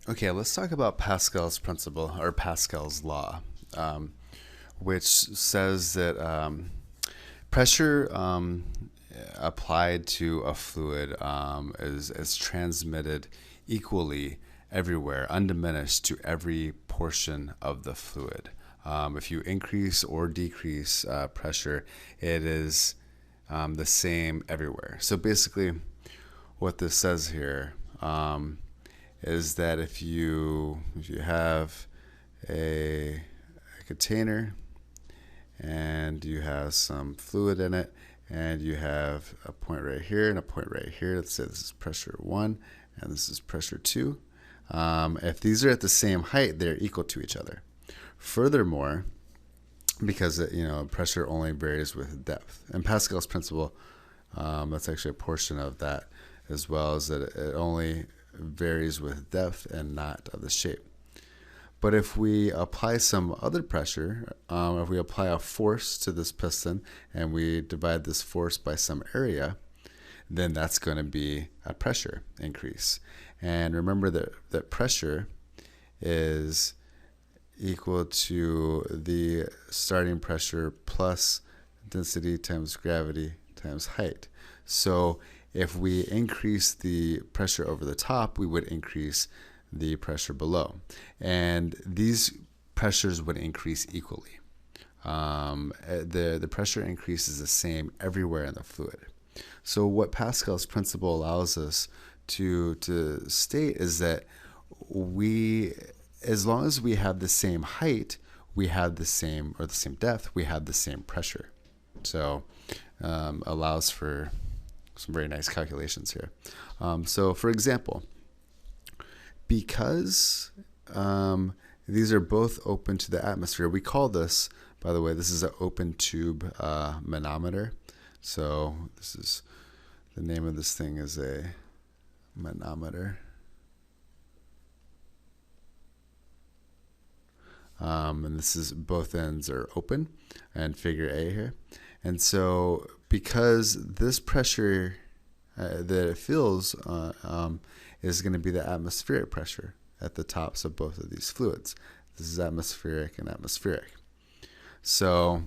Okay, let's talk about Pascal's principle or Pascal's law, um, which says that pressure applied to a fluid is transmitted equally everywhere, undiminished to every portion of the fluid. If you increase or decrease pressure, it is the same everywhere. So basically, what this says here is that if you have a container and you have some fluid in it, and you have a point right here and a point right here. Let's say this is pressure 1 and this is pressure 2. If these are at the same height, they're equal to each other. Furthermore, because pressure only varies with depth, and Pascal's principle, that's actually a portion of that as well, is that it only varies with depth and not of the shape. But if we apply some other pressure, if we apply a force to this piston and we divide this force by some area, then that's going to be a pressure increase. And remember that pressure is equal to the starting pressure plus density times gravity times height. So if we increase the pressure over the top, we would increase the pressure below. And these pressures would increase equally. The pressure increase is the same everywhere in the fluid. So what Pascal's principle allows us to state is that as long as we have the same height, we have the same depth, we have the same pressure. So allows for some very nice calculations here. So for example, because these are both open to the atmosphere, we call this, by the way, this is an open tube manometer. So this is the name of this thing is a manometer. And this is both ends are open, and figure A here. And so because this pressure that it feels is going to be the atmospheric pressure at the tops of both of these fluids. This is atmospheric and atmospheric. So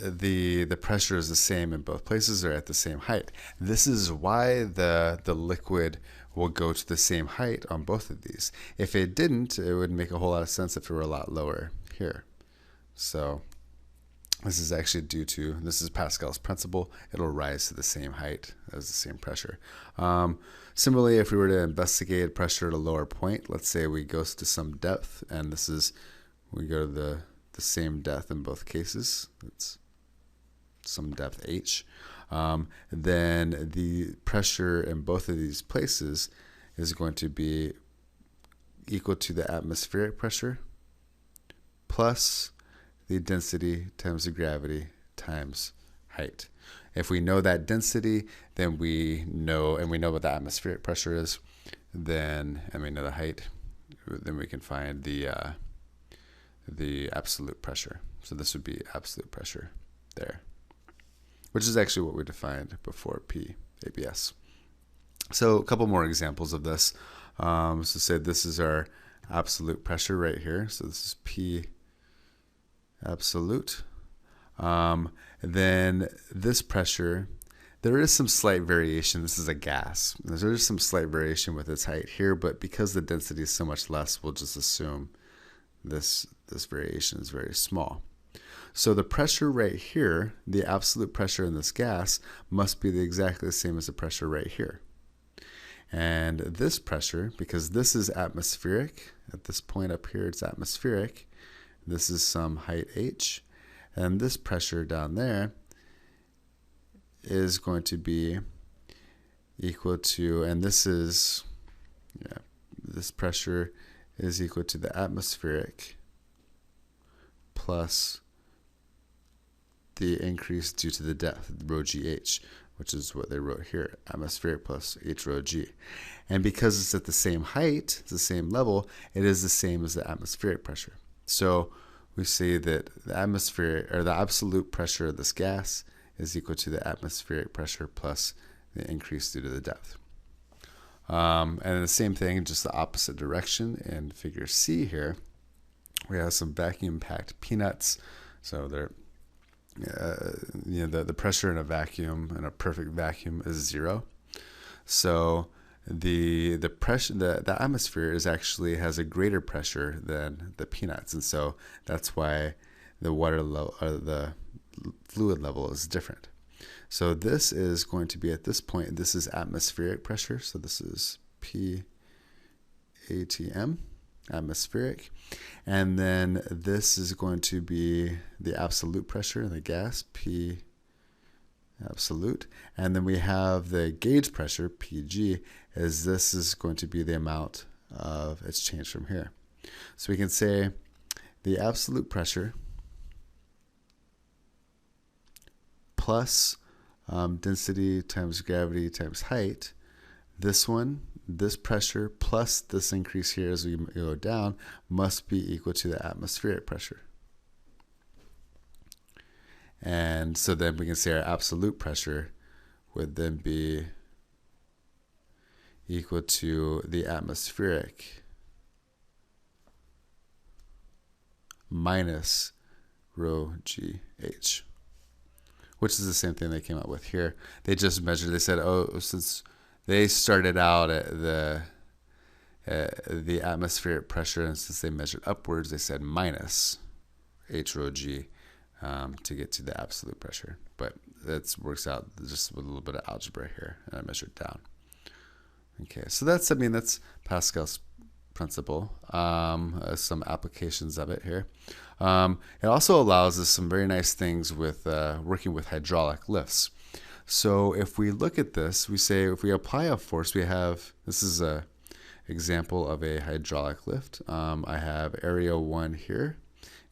the pressure is the same in both places, or at the same height. This is why the liquid will go to the same height on both of these. If it didn't, it would make a whole lot of sense if it were a lot lower here. So this is actually this is Pascal's principle. It'll rise to the same height as the same pressure. Similarly, if we were to investigate pressure at a lower point, let's say we go to some depth, and we go to the same depth in both cases. It's some depth h. Then the pressure in both of these places is going to be equal to the atmospheric pressure plus the density times the gravity times height. If we know that density, then we know what the atmospheric pressure is, and we know the height, then we can find the absolute pressure. So this would be absolute pressure there, which is actually what we defined before P ABS. So a couple more examples of this. So say this is our absolute pressure right here. So this is P absolute. Then this pressure, there is some slight variation. This is a gas. There is some slight variation with its height here, but because the density is so much less, we'll just assume this variation is very small. So the pressure right here, the absolute pressure in this gas, must be exactly the same as the pressure right here. And this pressure, because this is atmospheric, at this point up here it's atmospheric, this is some height h, and this pressure down there is going to be equal to, and this pressure is equal to the atmospheric plus the increase due to the depth, rho gh, which is what they wrote here, atmospheric plus h rho g. And because it's at the same height, it's the same level, it is the same as the atmospheric pressure. So we say that the atmospheric, or the absolute pressure of this gas, is equal to the atmospheric pressure plus the increase due to the depth. And the same thing, just the opposite direction in figure C here. We have some vacuum-packed peanuts. So they're, the pressure in a vacuum, in a perfect vacuum, is 0. So the pressure, the atmosphere has a greater pressure than the peanuts, and so that's why the water level or the fluid level is different. So this is going to be, at this point, this is atmospheric pressure. So this is PATM, atmospheric. And then this is going to be the absolute pressure in the gas, P absolute. And then we have the gauge pressure, PG, as this is going to be the amount of its change from here. So we can say the absolute pressure plus density times gravity times height, this pressure plus this increase here as we go down must be equal to the atmospheric pressure. And so then we can say our absolute pressure would then be equal to the atmospheric minus rho GH, which is the same thing they came up with here. They just measured, they said, oh, since they started out at the atmospheric pressure, and since they measured upwards, they said minus H rho G to get to the absolute pressure. But that works out just with a little bit of algebra here, and I measured down. Okay, so that's Pascal's principle, some applications of it here. It also allows us some very nice things with working with hydraulic lifts. So if we look at this, we say if we apply a force, this is a example of a hydraulic lift. I have area 1 here,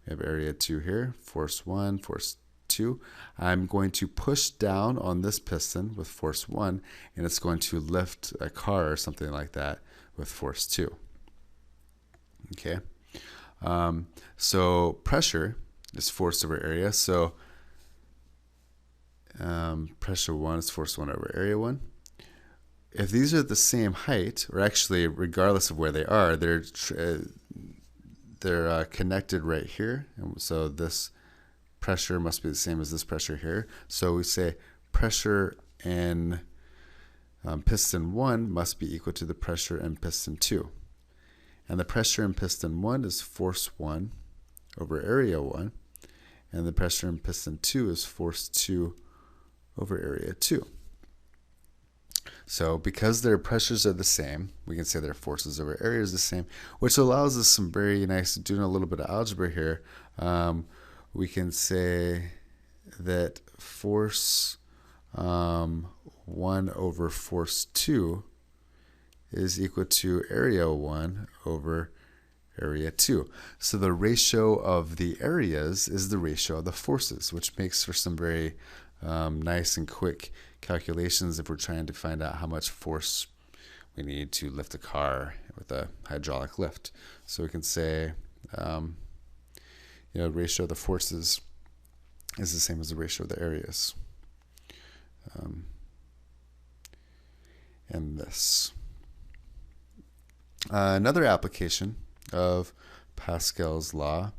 we have area 2 here, force 1, force 2. I'm going to push down on this piston with force 1, and it's going to lift a car or something like that with force 2. Okay, so pressure is force over area. So pressure 1 is force 1 over area 1. If these are the same height, or actually regardless of where they are, they're connected right here. And so this pressure must be the same as this pressure here. So we say pressure in piston 1 must be equal to the pressure in piston 2. And the pressure in piston 1 is force 1 over area 1. And the pressure in piston 2 is force 2 over area 2. So because their pressures are the same, we can say their forces over area is the same, which allows us some very nice, doing a little bit of algebra here, we can say that force 1 over force 2 is equal to area 1 over area 2. So the ratio of the areas is the ratio of the forces, which makes for some very nice and quick calculations if we're trying to find out how much force we need to lift a car with a hydraulic lift. So we can say, ratio of the forces is the same as the ratio of the areas. And this. Another application of Pascal's law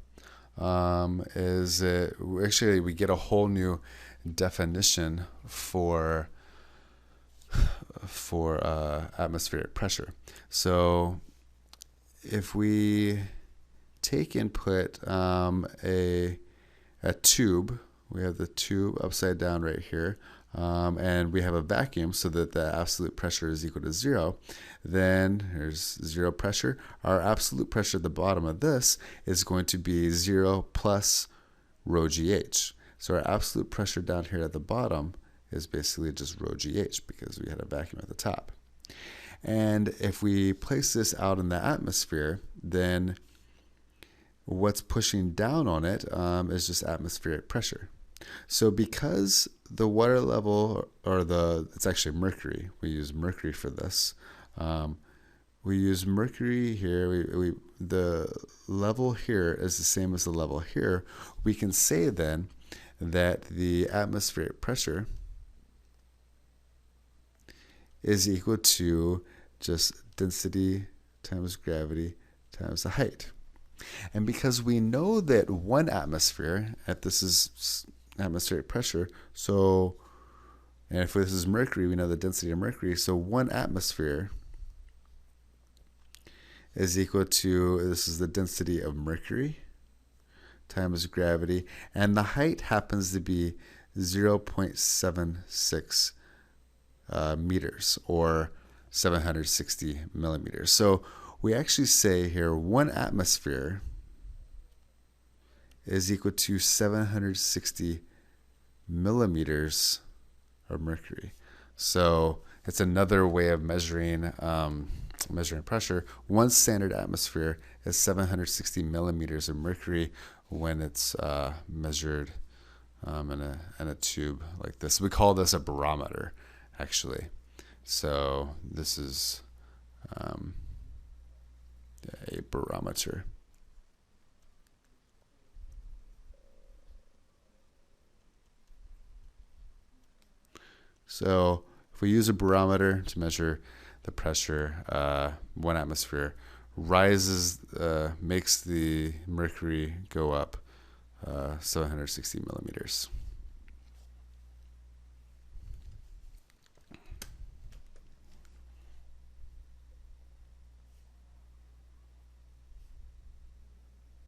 is actually we get a whole new definition for atmospheric pressure. So if we take and put a tube, we have the tube upside down right here, and we have a vacuum so that the absolute pressure is equal to 0, then there's 0 pressure. Our absolute pressure at the bottom of this is going to be 0 plus rho GH. So our absolute pressure down here at the bottom is basically just rho GH because we had a vacuum at the top. And if we place this out in the atmosphere, then what's pushing down on it is just atmospheric pressure. So because the water level, it's actually mercury, we use mercury for this. We use mercury here, the level here is the same as the level here. We can say then that the atmospheric pressure is equal to just density times gravity times the height. And because we know that one atmosphere, if this is atmospheric pressure, so, and if this is mercury, we know the density of mercury, so one atmosphere is equal to, this is the density of mercury times gravity, and the height happens to be 0.76 meters, or 760 millimeters. So we actually say here one atmosphere is equal to 760 millimeters of mercury. So it's another way of measuring pressure. One standard atmosphere is 760 millimeters of mercury when it's measured in a tube like this. We call this a barometer, actually. So this is a barometer. So if we use a barometer to measure the pressure, one atmosphere rises, makes the mercury go up 760 millimeters.